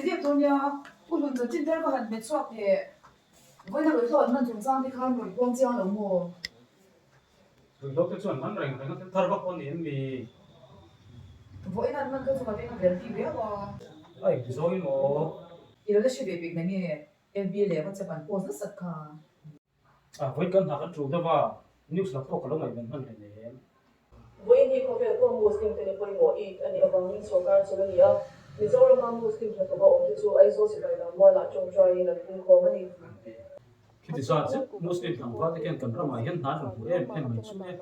dia tonya ulun cho tin der ka han met swak he voi na roi thon man chung sang ti khan roi bong chiang lo mo roi lok te chuan man reng reng thar bak on in mi voi na man ka chu ka te ka ber ti be wa ai zoi mo ilo le shi be big na nge MB le ma chapan post na sak kha voi kan ha kan tru da ba news la ko lo ngai ben han le voi ni ko ve ko muslim te ne poi mo I ani abang ni sokar so ni ya Mizoram ma muslim ta ko on chu ai so si kai la mo la chong choi na tin ko mani khi thì sao chứ Muslim thằng qua thì cần ra mà hiện tại là của em mình xuống em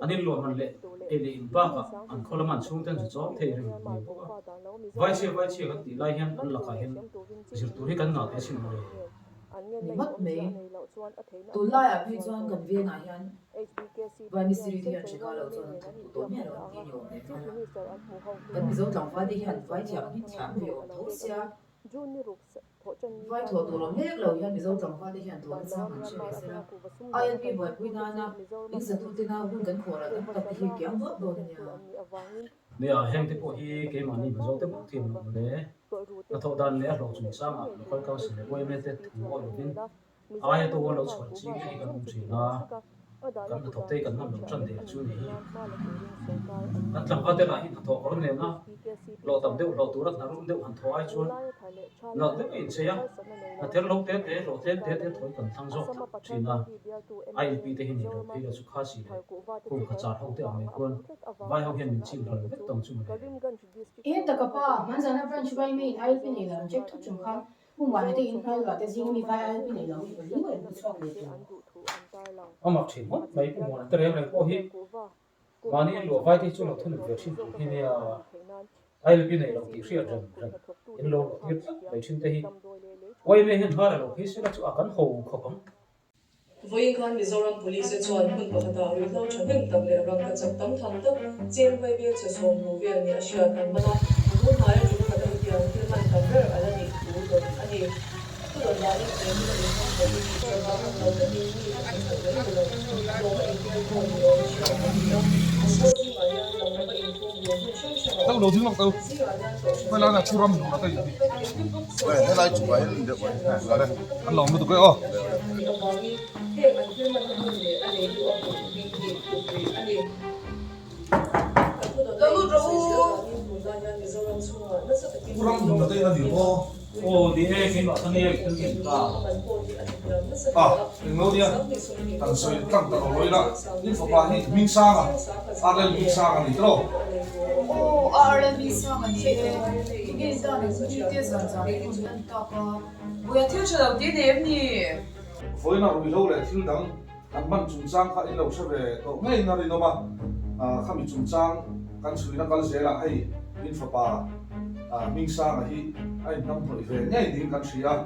anh em luôn mình lệ em đi ba cả anh không làm ăn xuống tên cho thầy rồi vài chia cái tỷ lệ hiện anh là cái hiện chỉ tôi cái nào thế xin rồi ni mat me tu la ya phi chuan kan ve na hian vai mi siri ti han chika lo chuan to me lo ti yo ne kan mi zo tlang va di hian vai thiam ni thiam ve o tho sia vai tho tu lo mek lo hian mi zo tlang va di hian to chang han che me se la ai pi boy pui na na in sa tu te na hun kan khora kan ta hi kyang do do nya nè hem thì có hi cái mà đi bây giờ thì cũng tiền rồi đấy nó thâu đan nè lỗ chúng sang à con cao sĩ quay mấy tết thằng ngồi bên ai tôi lỗ chuẩn chỉ cái cái công trình là kan thâu tây kan ham chân để chú này kan làm cái là hiện thâu có nên na lỗ tầm đều lỗ tu rất là rung đều hẳn thâu ai chú nó đấy in xe na thế lỗ tết thôi cần thăng dốc chỉ là ai bị thế hình rồi bây giờ chú khá sĩ cũng khá chả hậu tết ở mấy quân vai hậu hiện mình chịu rồi biết tổng chú này em ta kapa manzana branch vai me ai pin ni la check thuk chung khan mung wa te in khai wa te jing mi vai ai pin ni la ni ko en chok le ông mặc chỉ mất mấy cái món cái này có hi mà này lúa vai thì chú nó thun được xin thì này ai là cái này là cái chuyện rồi in lúa tiếp mấy chuyện thế hi quay về hiện tại là cái sự là chú akan hậu không voi khan Mizoram police chuan hun pa khata ri lo thanem tak le rang ka chak tam tham tak chen vai be che som nu ve ni asia kan mana mun ha ya chu ka ta tiang til man tam ver ala ni tu do ani tu do la ni te ni ni ha ko ni chu ba ma lo te ni ni ha ka ta ni lo lo ma in ko ko lo chu ka ni lo so ni ma ya lo ma in ko lo ni shu shu tao đầu tiên là tao phải là chu ram nó tao gì vậy thế lại chụp ảnh được vậy là đây ăn lòng nó tụi cái chu ram nó tao là gì cô ô đi cái bảo thân này thân gì cả đừng nói đi thằng sợi thằng tao nói là những phụ bà thì minh sang à đây minh sang à gì đó ô R&B sang ani cái ta ne su chi te zan zan ko nan ta ka buya thiu cha lo ti ne ni với nào rồi lâu lại thiếu đắng ăn mặn chúng sang khai lâu sẽ về tổ ngay nào đi nó mà khai mình chúng sang căn suy nó căn dễ là hay những phụ bà minh sang à hi anh năm tuổi về ngay đi căn suy à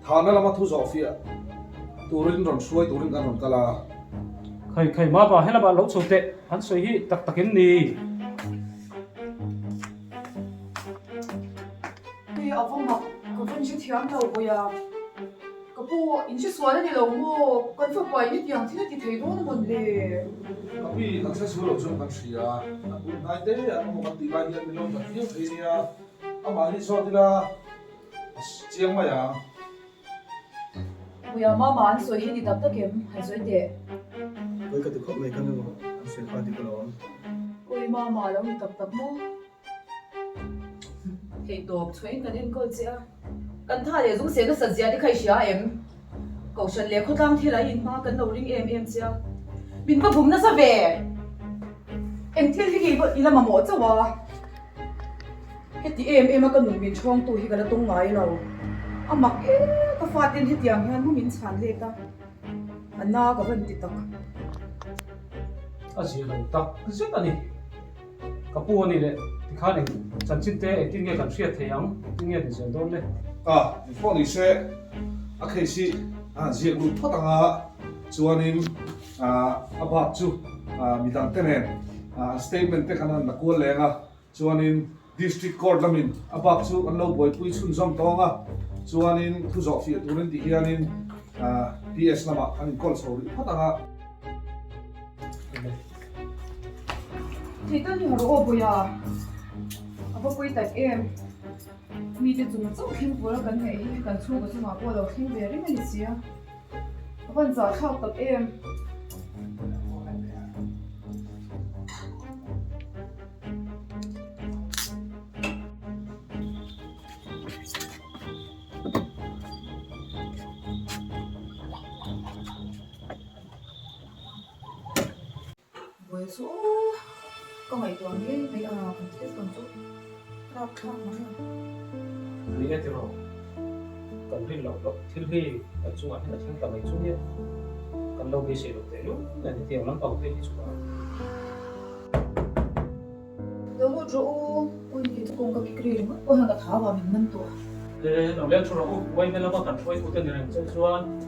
thà nó là mà thu gió phía turin ron suai turin kan ron kala khai mà bà hay là bà lỗ số tệ hắn suy hi tắc tắc cái gì cái avong ma ko fan chi thiam lo buya ko po in chi swala ni lo mo kon fa pai ni tiang thi ti thei do na mon le tapi kan saya suruh langsung kan suy à nai te an mo kan ti lai hian minum kan fiu thei ni à ama ni so tila chiang ma ya buya ma ma an so hi ni tap ta kem ha zoi de với cái thực phẩm này kan nó sẽ phải đi cái đó oi ma ma lo ni tap mo hei dog chhoin kan en kol chia kan tha le zung se na sa zia di khai sia em ko shan le khotang thila in ma kan lo ring em chia bin pa bum na sa ve em thil hi ki ila ma mo chawa heti em kan nu bin chong tu hi kan tung ngai lo amak ka fatin hi tiang hian mu min chan le ta anna ka van ti tak à gì là tắc cái gì này cái bùa này đấy thì khá này chân chín té tiếng nghe cảm xuyên thấy không tiếng nghe thì dần đôn đấy before ni se a khai si zia lu thot anga chuanin aba chu midang tenen statement te kanan nakul lenga chuanin district court lamin aba chu an lo boy pui chun zom tonga chuanin thu zo fi turin ti hianin PS lama an call sorry thot anga thì tất nhiên là ô bùi à, à bố quý tạch em mi te chung chu khem pura kan hei kan chu ko chuma po lo khem ve ri mani sia awan za thau tak em với số con mày toàn cái mấy phần thiết còn chút rau thơm lắm rồi Lý nghe tiếng cần khi lọc lọc thiên khi ở chung ảnh là thiên tầm mình chung nhất cần đâu bị sỉ được thế lúc là những tiếng lắm còn thiên chung ảnh đâu có chỗ ôi thì cũng có cái gì mà ôi hàng cả tháo vào mình năm tuổi thế đồng liên chung là quay bên là có cần quay của tên này chơi chuan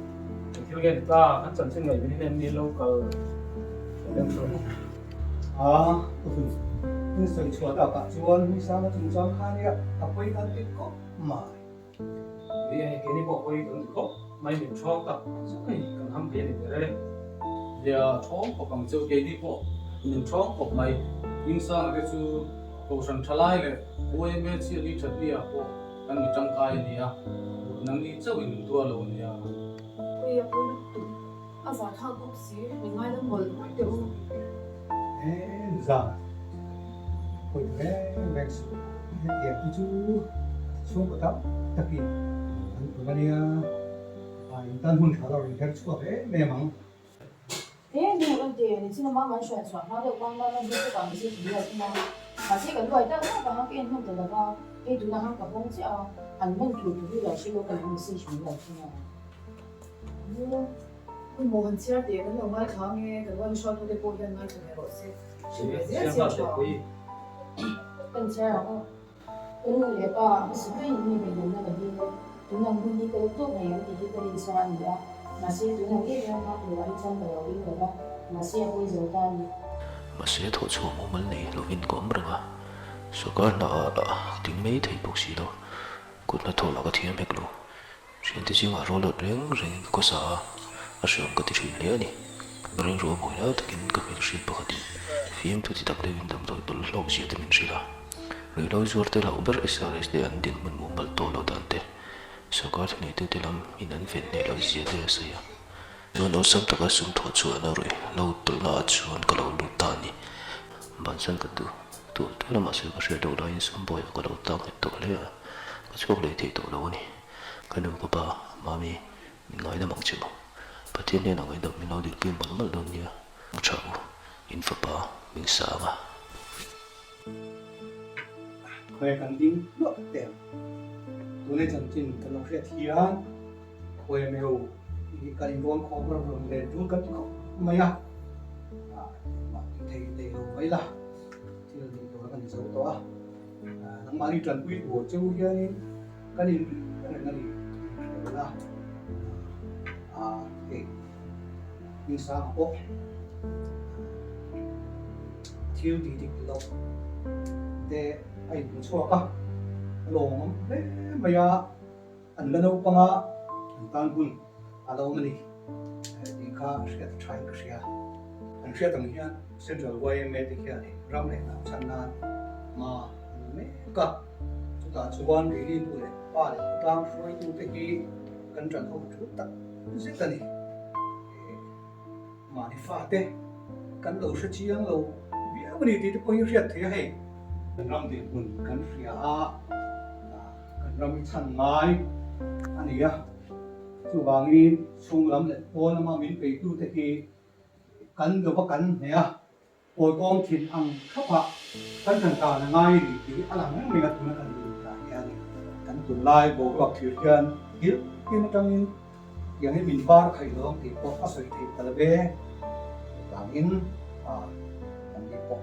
thiếu nghe ta hắn chẳng xin người bên nên đi lâu cờ đồng liên chungนี่สวยชวนอากาศชวนมีสารจุนจอมข้าเนี่ยเอาไปกันติดก็มา lý này cái này bỏ quay cũng có mấy mình cho tập rất là cần hâm phía để đây giờ chó có cầm châu cái đi bộ mình chó có mày nhưng sao cái chú cầu sân trả lạiเลยôi mấy chuyện đi thật đi à bộ anh mình trăng cài này à nắng đi châu mình tua lâu này à ôi ôi tụ à giá thao bốc xí mình ngay đang ngồi nói tiểu เอ๊ะจ้าคุยแม่แม่สุดเดี๋ยวที่ชูช่วงก็ตับตะกี้อันตัวนี้อินตันหุ่นขาเราเรียนชั่วแม่มั้ง thế nhưng mà tiền thì xin mà xoay xoay nó được quăng ra nên cái còn cái gì là xin mà chỉ cần gọi ta nó còn cái không thể là vào cái chúng ta không có phong chứ anh mình chủ chủ là chỉ có cái mình sử dụng là thôi 뭐 한 치할 때 얘는 정말 강해 그건 쉬어도 돼 보이는 날 중에 로세 chỉ biết xem vào để quay cần xe không cái người đẹp à cái sự cái gì mình dùng là cái gì chúng ta không đi cái tốt này thì cái đi sao gì đó mà sẽ chúng ta biết là nó từ anh trong đầu đi rồi đó mà sẽ bây giờ ta mà sẽ thổ chuồng một vấn đề là viên có một rồi số có là tiếng mấy thầy bác sĩ đâu cũng là thổ là có thiên bạch luôn chuyện thì chỉ mà rồi lợn riêng có sợ ở sớm có thể lẽ đi riêng rồi buổi đó thì cái việc ship bạc đi phim tôi chỉ tập lên tầm rồi tôi lâu gì thì mình sẽ là rồi lâu rồi tôi lâu bớt SRS để anh điện mình muốn bật tổ lâu đàn thế sau đó thì tôi làm in ấn về này lâu gì thì sẽ rồi nó sớm tất cả sớm thua chuột nó rồi lâu tôi là chuột cái lâu lụt tan đi bản thân cái tôi là mà sẽ có sự đầu đai sớm bồi cái đầu tăng hết tôi lấy cái chỗ lấy thì tôi lâu này cái đường của bà mami mình nói là bằng chữ và thiên nhiên là người đọc mình nói được kim bắn mất luôn như một cháu in phật bà mình sợ mà เคยกันดิ้งเลือกเต็มตัวนี้จังจินกันเราเสียทีอ่ะเคยไม่รู้อีกการรวมของเราเรียนรู้กันก็ไม่ยากมาที่เดียวไว้ละที่เราตัวกันจะตัวทั้งมาที่จันทร์วิหัวเจ้าเยอะนี่กันนี่กันนี่เดี๋ยวละเองมีสามก๊กเที่ยวดีดีเราแต่ไอ้ผู้ชั่วก็ลงเล่ไม่ยาอันนั้นปังอ่ะอันตานหุ่นอะไรมันนี่ดีข้าเสียใช้ก็เสียอันเสียตรงนี้เส้นจะไว้ไม่ได้แค่นี้รำเลยนะฉันนานมาไม่ก็จุดตาชวนดีดีดูเลยป้าเลยตามช่วยดูตะกี้กันจันทร์เขาจุดตัดเสียกันนี่มาที่ฟ้าเต้กันเราเสียงเราเบี้ยวันนี้ที่จะไปเสียที่ให้กันรำดีหุ่นกันเสียกันรำชั้นไม้อันนี้อ่ะจู่บางทีช่วงรำเลยพอน้ำมามินไปดูตะกี้กันเดี๋ยวว่ากันเนี่ยโอยกองถิ่นอังข้าพะกันต่างๆง่ายดีอะไรไม่มีกันตุนกันดีกันกันตุนไล่บอกว่าถือกันยิ่งยิ่งจังยังให้มินบาร์ใครลองที่พวกอาศัยที่ตะเบะบางอินกันที่พวก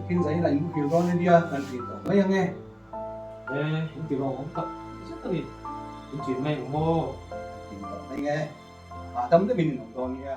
กินใจไหนมุกิลร้อนเนี่ยกันที่ต่อไม่ยังไง ê những tiếng không tập rất là những chuyện này cũng mô กินต่อไม่ไงตำได้มินของตอนนี้